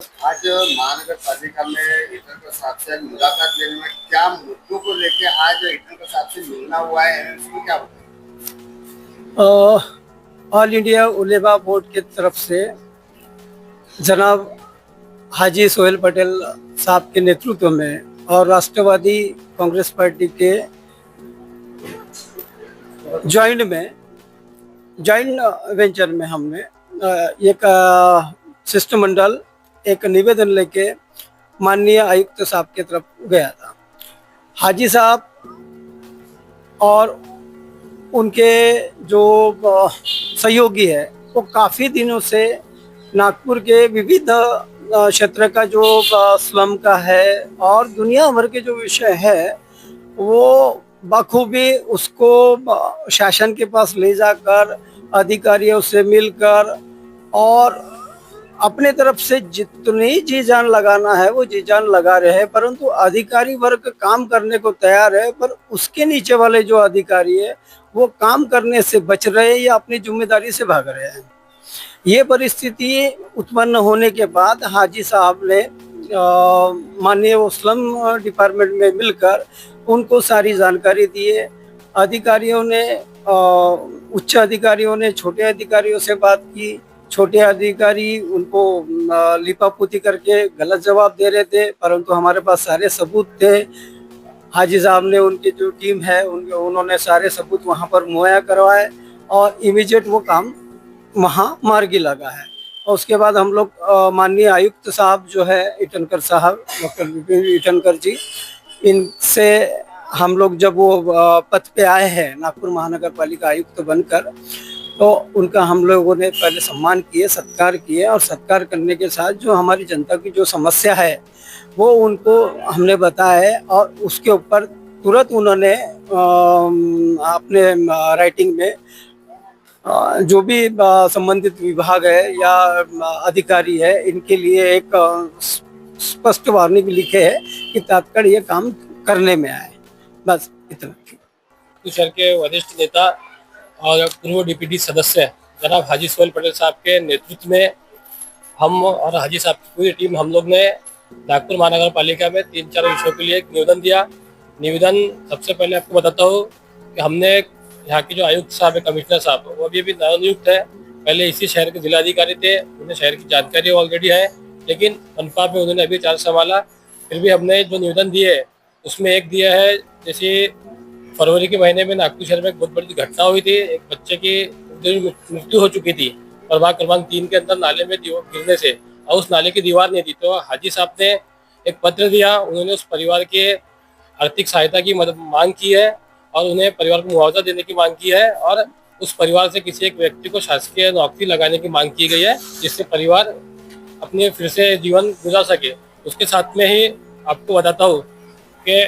आज महानगर पालिका में हिटलर प्रसाद से मुलाकात लेने में क्या मुद्दों को लेके आज हिटलर प्रसाद से मिलना हुआ है, इसको क्या होता है? ऑल इंडिया उलेमा बोर्ड की तरफ से जनाब हाजी सोहेल पटेल साहब के नेतृत्व में और राष्ट्रवादी कांग्रेस पार्टी के ज्वाइंट में ज्वाइंट वेंचर में हमने एक शिष्टमंडल एक निवेदन लेके माननीय आयुक्त साहब की तरफ गया था। हाजी साहब और उनके जो सहयोगी है वो काफ़ी दिनों से नागपुर के विविध क्षेत्र का जो स्लम का है और दुनिया भर के जो विषय है वो बखूबी उसको शासन के पास ले जाकर अधिकारियों से मिलकर और अपने तरफ से जितनी जी जान लगाना है वो जी जान लगा रहे हैं, परंतु अधिकारी वर्ग काम करने को तैयार है पर उसके नीचे वाले जो अधिकारी है वो काम करने से बच रहे हैं या अपनी जिम्मेदारी से भाग रहे हैं। ये परिस्थिति उत्पन्न होने के बाद हाजी साहब ने माननीय स्लम डिपार्टमेंट में मिलकर उनको सारी जानकारी दी है। अधिकारियों ने उच्च अधिकारियों ने छोटे अधिकारियों से बात की। छोटे अधिकारी उनको लिपापोती करके गलत जवाब दे रहे थे, परंतु हमारे पास सारे सबूत थे। हाजी साहब ने उनकी जो टीम है उन्होंने सारे सबूत वहाँ पर मुहैया करवाए और इमीडिएट वो काम वहाँ मार्गी लगा है। और उसके बाद हम लोग माननीय आयुक्त साहब जो है ईटनकर साहब, डॉक्टर विपिन ईटनकर जी, इनसे हम लोग जब वो पद पे आए हैं नागपुर महानगर पालिका आयुक्त बनकर, तो उनका हम लोगों ने पहले सम्मान किए, सत्कार किए और सत्कार करने के साथ जो हमारी जनता की जो समस्या है वो उनको हमने बताया है और उसके ऊपर तुरंत उन्होंने अपने राइटिंग में जो भी संबंधित विभाग है या अधिकारी है इनके लिए एक स्पष्ट वार्निंग लिखे है कि तत्काल ये काम करने में आए। बस इतना। शहर के वरिष्ठ नेता और पूर्व डीपीडी सदस्य जनाब हाजी सोहेल पटेल साहब के नेतृत्व में हम और हाजी साहब की पूरी टीम हम लोग ने नागपुर महानगर पालिका में 3-4 विषयों के लिए एक निवेदन दिया। निवेदन सबसे पहले आपको बताता हूँ कि हमने यहाँ के जो आयुक्त साहब है, कमिश्नर साहब, वो अभी नवनियुक्त है। पहले इसी शहर के जिलाधिकारी थे, उन्हें शहर की जानकारी ऑलरेडी है, लेकिन मनपा में उन्होंने अभी चार्ज संभाला। फिर भी हमने जो निवेदन दिए उसमें एक दिया है, जैसे फरवरी के महीने में नागपुर शहर में एक बहुत बड़ी घटना हुई थी। एक बच्चे की मृत्यु हो चुकी थी प्रभाग क्रमांक 3 के अंदर नाले में गिरने से, और उस नाले की दीवार नहीं थी। तो हाजी साहब ने एक पत्र दिया, उन्होंने उस परिवार के आर्थिक सहायता की मदद मांग की है और उन्हें परिवार को मुआवजा देने की मांग की है और उस परिवार से किसी एक व्यक्ति को शासकीय नौकरी लगाने की मांग की गई है, जिससे परिवार अपने फिर से जीवन गुजार सके। उसके साथ में ही आपको बताता हूँ कि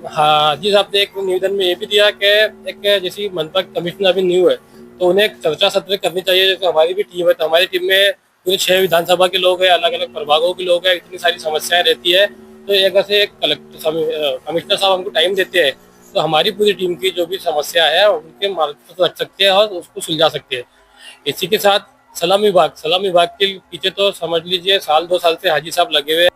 हाजी साहब ने एक निवेदन में ये भी दिया कि एक जैसी मनपा कमिश्नर अभी न्यू है तो उन्हें एक चर्चा सत्र करनी चाहिए। जैसे हमारी भी टीम है, तो हमारी टीम में पूरे 6 विधानसभा के लोग हैं, अलग अलग प्रभागों के लोग हैं, इतनी सारी समस्याएं रहती है। तो एक ऐसे कलेक्टर कमिश्नर साहब हमको टाइम देते हैं तो हमारी पूरी टीम की जो भी समस्या है उनके मार्ग रख सकते हैं और उसको सुलझा सकते हैं। इसी के साथ सलाम विभाग के पीछे तो समझ लीजिए 1-2 साल से हाजी साहब लगे हुए।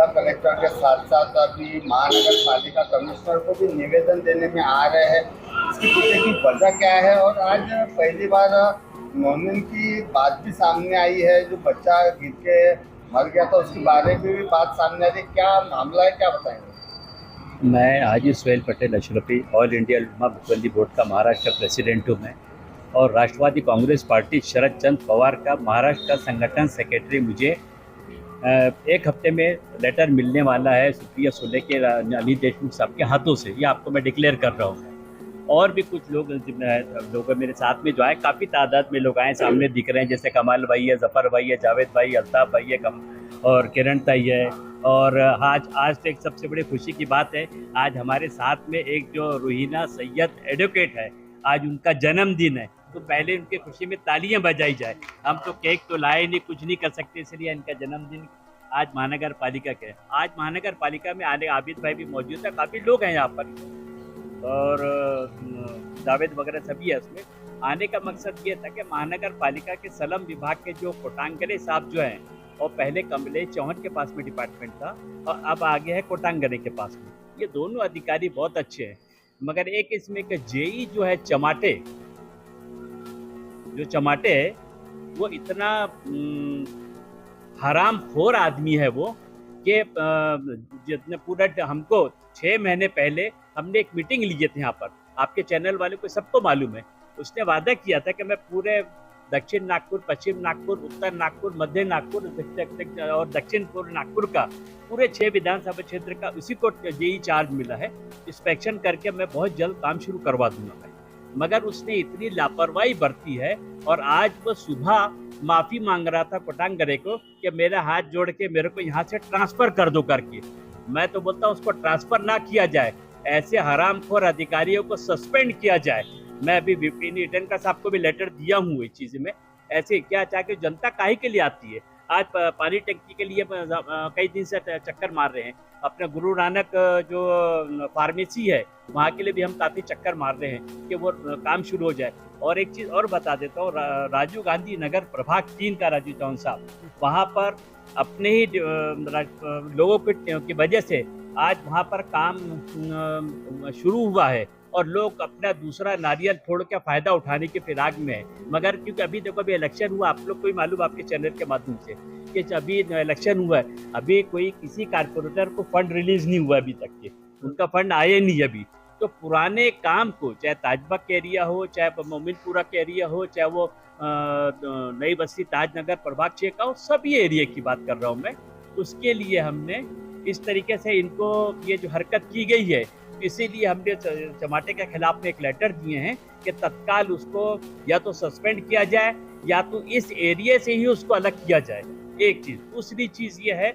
जिला कलेक्टर के साथ साथ अभी महानगर पालिका कमिश्नर को भी निवेदन देने में आ रहे हैं। इसके पीछे की वजह क्या है? और आज पहली बार मोमिन की बात भी सामने आई है, जो बच्चा गिर के मर गया था, उसके बारे में भी बात सामने आ रही है। क्या मामला है, क्या बताएंगे? मैं हाजी सुहेल पटेल अशरफी ऑल इंडिया उलमा बुकबंदी बोर्ड का महाराष्ट्र प्रेसिडेंट हूँ मैं, और राष्ट्रवादी कांग्रेस पार्टी शरद चंद पवार का महाराष्ट्र का संगठन सेक्रेटरी। मुझे एक हफ्ते में लेटर मिलने वाला है सुप्रिया सुले के अनिल देशमुख साहब के हाथों से। ये आपको मैं डिक्लेयर कर रहा हूँ। और भी कुछ लोग मेरे साथ में जो आए, काफ़ी तादाद में लोग आए, सामने दिख रहे हैं, जैसे कमाल भाई है, जफ़र भाई है, जावेद भाई, अल्ताफ़ भाई है, और किरण ताई है। और आज तो एक सबसे बड़ी खुशी की बात है, आज हमारे साथ में एक जो रूहीना सैयद एडवोकेट है, आज उनका जन्मदिन है, तो पहले उनके खुशी में तालियां बजाई जाए। हम तो केक तो लाए नहीं, कुछ नहीं कर सकते, इसलिए इनका जन्मदिन आज महानगर पालिका के। आज महानगर पालिका में आने आबिद भाई भी मौजूद है, काफ़ी लोग हैं यहाँ पर, और जावेद वगैरह सभी है। उसमें आने का मकसद ये था कि महानगर पालिका के सलम विभाग के जो कोटांगरे साहब जो हैं, और पहले कमलेश चौहान के पास में डिपार्टमेंट था, और अब आगे है कोटांगरे के पास में। ये दोनों अधिकारी बहुत अच्छे हैं, मगर एक इसमें एक जेई जो है चमाटे, जो चमाटे है, वो इतना हराम खोर आदमी है वो, कि जितने पूरा हमको 6 महीने पहले हमने एक मीटिंग लिए थे यहाँ पर, आपके चैनल वाले को सबको मालूम है। उसने वादा किया था कि मैं पूरे दक्षिण नागपुर, पश्चिम नागपुर, उत्तर नागपुर, मध्य नागपुर और दक्षिण पूर्व नागपुर का पूरे 6 विधानसभा क्षेत्र का उसी को जेई चार्ज मिला है। इंस्पेक्शन करके मैं बहुत जल्द काम शुरू करवा दूंगा मैं, मगर उसने इतनी लापरवाही बरती है। और आज वो सुबह माफ़ी मांग रहा था कोटांगरे को कि मेरा हाथ जोड़ के मेरे को यहाँ से ट्रांसफ़र कर दो करके। मैं तो बोलता हूँ उसको ट्रांसफ़र ना किया जाए, ऐसे हरामखोर अधिकारियों को सस्पेंड किया जाए। मैं अभी विपिन ईटनकर साहब को भी लेटर दिया हूँ इस चीज़ में। ऐसे क्या चाहे जनता काहे के लिए आती है? आज पानी टंकी के लिए कई दिन से चक्कर मार रहे हैं। अपने गुरु नानक जो फार्मेसी है, वहाँ के लिए भी हम काफ़ी चक्कर मार रहे हैं कि वो काम शुरू हो जाए। और एक चीज़ और बता देता हूँ, राजीव गांधी नगर प्रभाग 3 का राजीव चौहान साहब, वहाँ पर अपने ही लोगों की वजह से आज वहाँ पर काम शुरू हुआ है, और लोग अपना दूसरा नारियल फोड़ के फ़ायदा उठाने के फिराक में है। मगर क्योंकि अभी देखो, अभी इलेक्शन हुआ, आप लोग को भी मालूम, आपके चैनल के माध्यम से, कि अभी इलेक्शन हुआ है, अभी कोई किसी कारपोरेटर को फंड रिलीज नहीं हुआ अभी तक के, उनका फंड आए नहीं अभी। तो पुराने काम को, चाहे ताजबाग का एरिया हो, चाहे मोमिनपुरा का एरिया हो, चाहे वो नई बस्ती ताजनगर प्रभाग 6 का हो, सभी एरिया की बात कर रहा हूँ मैं। उसके लिए हमने इस तरीके से इनको ये जो हरकत की गई है, इसीलिए हमने चमाटे के खिलाफ में एक लेटर दिए हैं कि तत्काल उसको या तो सस्पेंड किया जाए, या तो इस एरिया से ही उसको अलग किया जाए। एक चीज़। दूसरी चीज़ ये है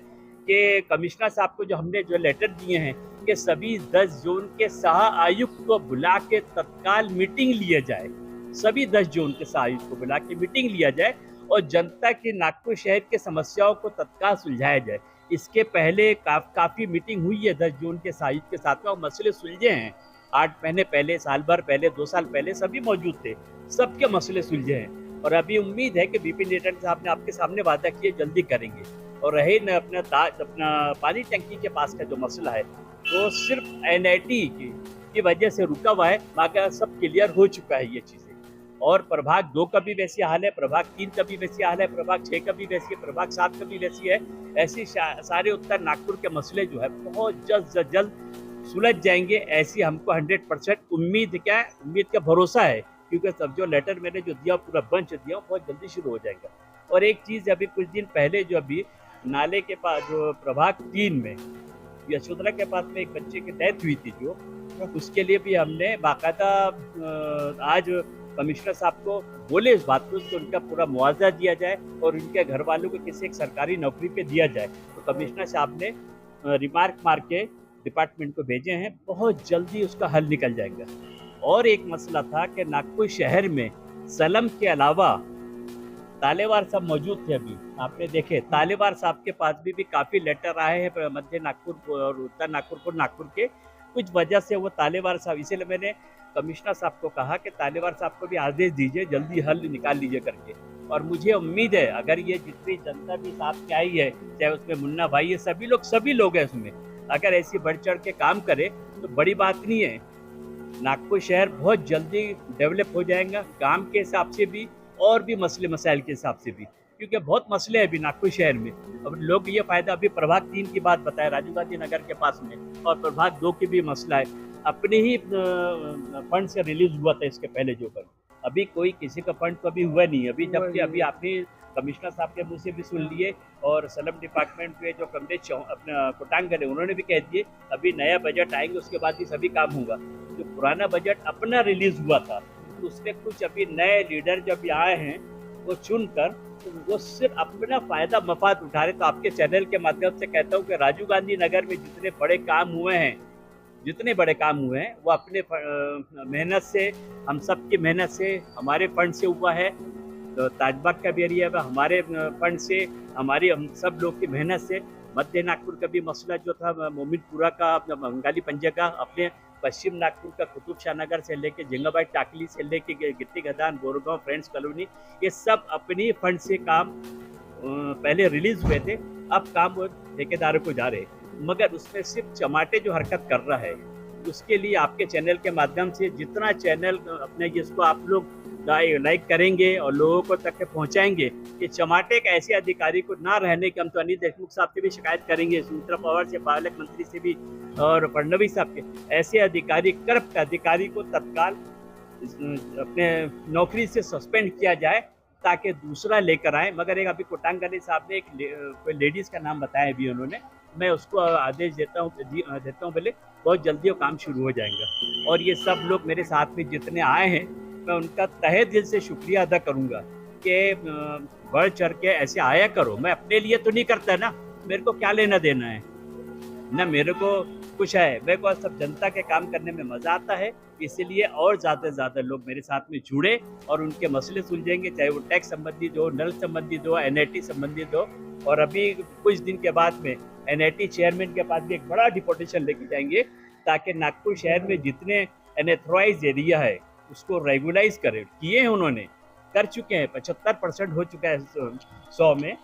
कि कमिश्नर साहब को जो हमने जो लेटर दिए हैं कि सभी 10 जोन के सह आयुक्त को बुला के तत्काल मीटिंग लिया जाए, सभी 10 जोन के सह आयुक्त को बुला के मीटिंग लिया जाए, और जनता की नागपुर शहर की समस्याओं को तत्काल सुलझाया जाए। इसके पहले काफ़ी मीटिंग हुई है 10 जून के साहित्य के साथ में, और मसले सुलझे हैं। 8 महीने पहले, साल भर पहले, 2 साल पहले सभी मौजूद थे, सबके मसले सुलझे हैं। और अभी उम्मीद है कि विपिन ईटनकर साहब ने आपके सामने वादा किए जल्दी करेंगे। और रहे न अपना पानी टंकी के पास का जो मसला है, वो सिर्फ NIT की वजह से रुका हुआ है, बाकी सब क्लियर हो चुका है ये चीज़ें। और प्रभाग 2 का भी वैसी हाल है, प्रभाग 3 का भी वैसी हाल है, प्रभाग 6 का भी वैसी है, प्रभाग 7 का भी वैसी है। ऐसी सारे उत्तर नागपुर के मसले जो है बहुत जल्द से जल्द सुलझ जाएंगे, ऐसी हमको 100% उम्मीद का भरोसा है। क्योंकि सब जो लेटर मैंने जो दिया, पूरा बंच दिया, बहुत जल्दी शुरू हो जाएगा। और एक चीज़, अभी कुछ दिन पहले जो अभी नाले के पास जो प्रभाग 3 में यशोधरा के पास में एक बच्चे की डेथ हुई थी, जो उसके लिए भी हमने बाकायदा आज कमिश्नर साहब को बोले इस बात को कि उनका पूरा मुआवजा दिया जाए और उनके घर वालों को किसी एक सरकारी नौकरी पे दिया जाए। तो कमिश्नर साहब ने रिमार्क मार के डिपार्टमेंट को भेजे हैं, बहुत जल्दी उसका हल निकल जाएगा। और एक मसला था कि नागपुर शहर में सलम के अलावा तालेवार साहब मौजूद थे। अभी आपने देखे तालेवार साहब के पास भी काफ़ी लेटर आए हैं मध्य नागपुर और उत्तर नागपुर के कुछ वजह से वो तालेवार साहब, इसीलिए मैंने कमिश्नर साहब को कहा कि तालेवार साहब को भी आदेश दीजिए, जल्दी हल निकाल लीजिए करके। और मुझे उम्मीद है अगर ये जितनी जनता भी साथ में आई है, चाहे उसमें मुन्ना भाई है, सभी लोग हैं उसमें, अगर ऐसी बढ़ चढ़ के काम करे तो बड़ी बात नहीं है। नागपुर शहर बहुत जल्दी डेवलप हो जाएगा, काम के हिसाब से भी और भी मसले मसाइल के हिसाब से भी, क्योंकि बहुत मसले हैं अभी नागपुर शहर में। अब लोग ये फायदा, अभी प्रभाग 3 की बात बताए, राजीव गांधी नगर के पास में, और प्रभाग 2 की भी मसला है। अपने ही फंड से रिलीज हुआ था इसके पहले जो फंड, अभी कोई किसी का फंड तो अभी हुआ नहीं। अभी जबकि अभी आपने कमिश्नर साहब के मुँह से भी सुन लिए, और सलम डिपार्टमेंट के जो कमलेश अपना कोटांगर है उन्होंने भी कह दिए अभी नया बजट आएंगे उसके बाद ही सभी काम होगा। जो पुराना बजट अपना रिलीज हुआ था तो उसमें कुछ अभी नए लीडर जब आए हैं वो चुनकर, तो वो सिर्फ अपना फायदा मफाद उठा रहे। तो आपके चैनल के माध्यम से कहता हूँ कि राजीव गांधी नगर में जितने बड़े काम हुए हैं वो अपने मेहनत से, हम सब की मेहनत से, हमारे फंड से हुआ है। तो ताजबाग का भी एरिया है हमारे फंड से, हम सब लोग की मेहनत से। मध्य नागपुर का भी मसला जो था मोमिनपुरा का, बंगाली पंजे का, अपने पश्चिम नागपुर का कुतुब शाह नगर से लेके जिंगाबाई टाकली से लेके गिट्टी खदान, बोरगांव, फ्रेंड्स कॉलोनी, ये सब अपनी फंड से काम पहले रिलीज हुए थे। अब काम ठेकेदारों को जा रहे, मगर उसमें सिर्फ चमाटे जो हरकत कर रहा है, उसके लिए आपके चैनल के माध्यम से जितना चैनल अपने जिसको आप लोग लाइक करेंगे और लोगों को तक पहुंचाएंगे कि चमाटे के ऐसे अधिकारी को ना रहने के, हम तो अनिल देशमुख साहब से भी शिकायत करेंगे, सुमित्रा पवार से, पायलट मंत्री से भी, और फडणवीस साहब के, ऐसे अधिकारी, करप्ट अधिकारी को तत्काल अपने नौकरी से सस्पेंड किया जाए ताकि दूसरा लेकर आए। मगर एक अभी कोटांगनी साहब ने कोई लेडीज का नाम बताया भी उन्होंने, मैं उसको आदेश देता हूँ पहले, बहुत जल्दी वो काम शुरू हो जाएगा। और ये सब लोग मेरे साथ में जितने आए हैं, मैं उनका तहे दिल से शुक्रिया अदा करूंगा कि बढ़ चढ़ के ऐसे आया करो। मैं अपने लिए तो नहीं करता ना, मेरे को क्या लेना देना है ना, मेरे को कुछ है, मेरे को सब जनता के काम करने में मजा आता है। इसलिए और ज़्यादा से ज़्यादा लोग मेरे साथ में जुड़े और उनके मसले सुलझेंगे, चाहे वो टैक्स संबंधित हो, नल संबंधित हो, NIT संबंधित हो। और अभी कुछ दिन के बाद में NIT चेयरमैन के पास भी एक बड़ा डिपोटेशन लेके जाएंगे ताकि नागपुर शहर में जितने अनऑथराइज्ड एरिया है उसको रेगुलाइज करें। किए हैं, उन्होंने कर चुके हैं, 75% हो चुका है 100 में,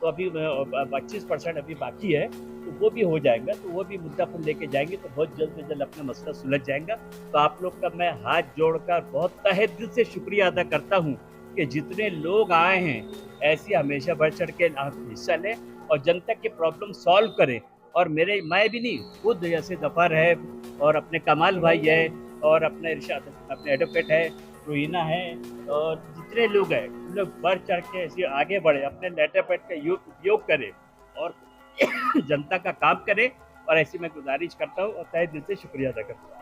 तो अभी 25% अभी बाकी है, तो वो भी हो जाएगा। तो वो भी मुद्दा पर लेके जाएंगे तो बहुत जल्द से जल्द अपना मसला सुलझ जाएगा। तो आप लोग का मैं हाथ जोड़कर बहुत तहे दिल से शुक्रिया अदा करता हूँ कि जितने लोग आए हैं ऐसे हमेशा बढ़ चढ़ के हिस्सा लें और जनता की प्रॉब्लम सॉल्व करें। और मैं भी नहीं, खुद जैसे जफर है और अपने कमाल भाई है और अपने इरशाद, अपने एडवोकेट है, रोहिना है, और जितने लोग हैं उन लोग बढ़ चढ़ के ऐसे आगे बढ़े, अपने लेटर पैड का उपयोग करें और जनता का काम करें। और ऐसी मैं गुजारिश करता हूँ और तहे दिल से शुक्रिया अदा करता हूँ।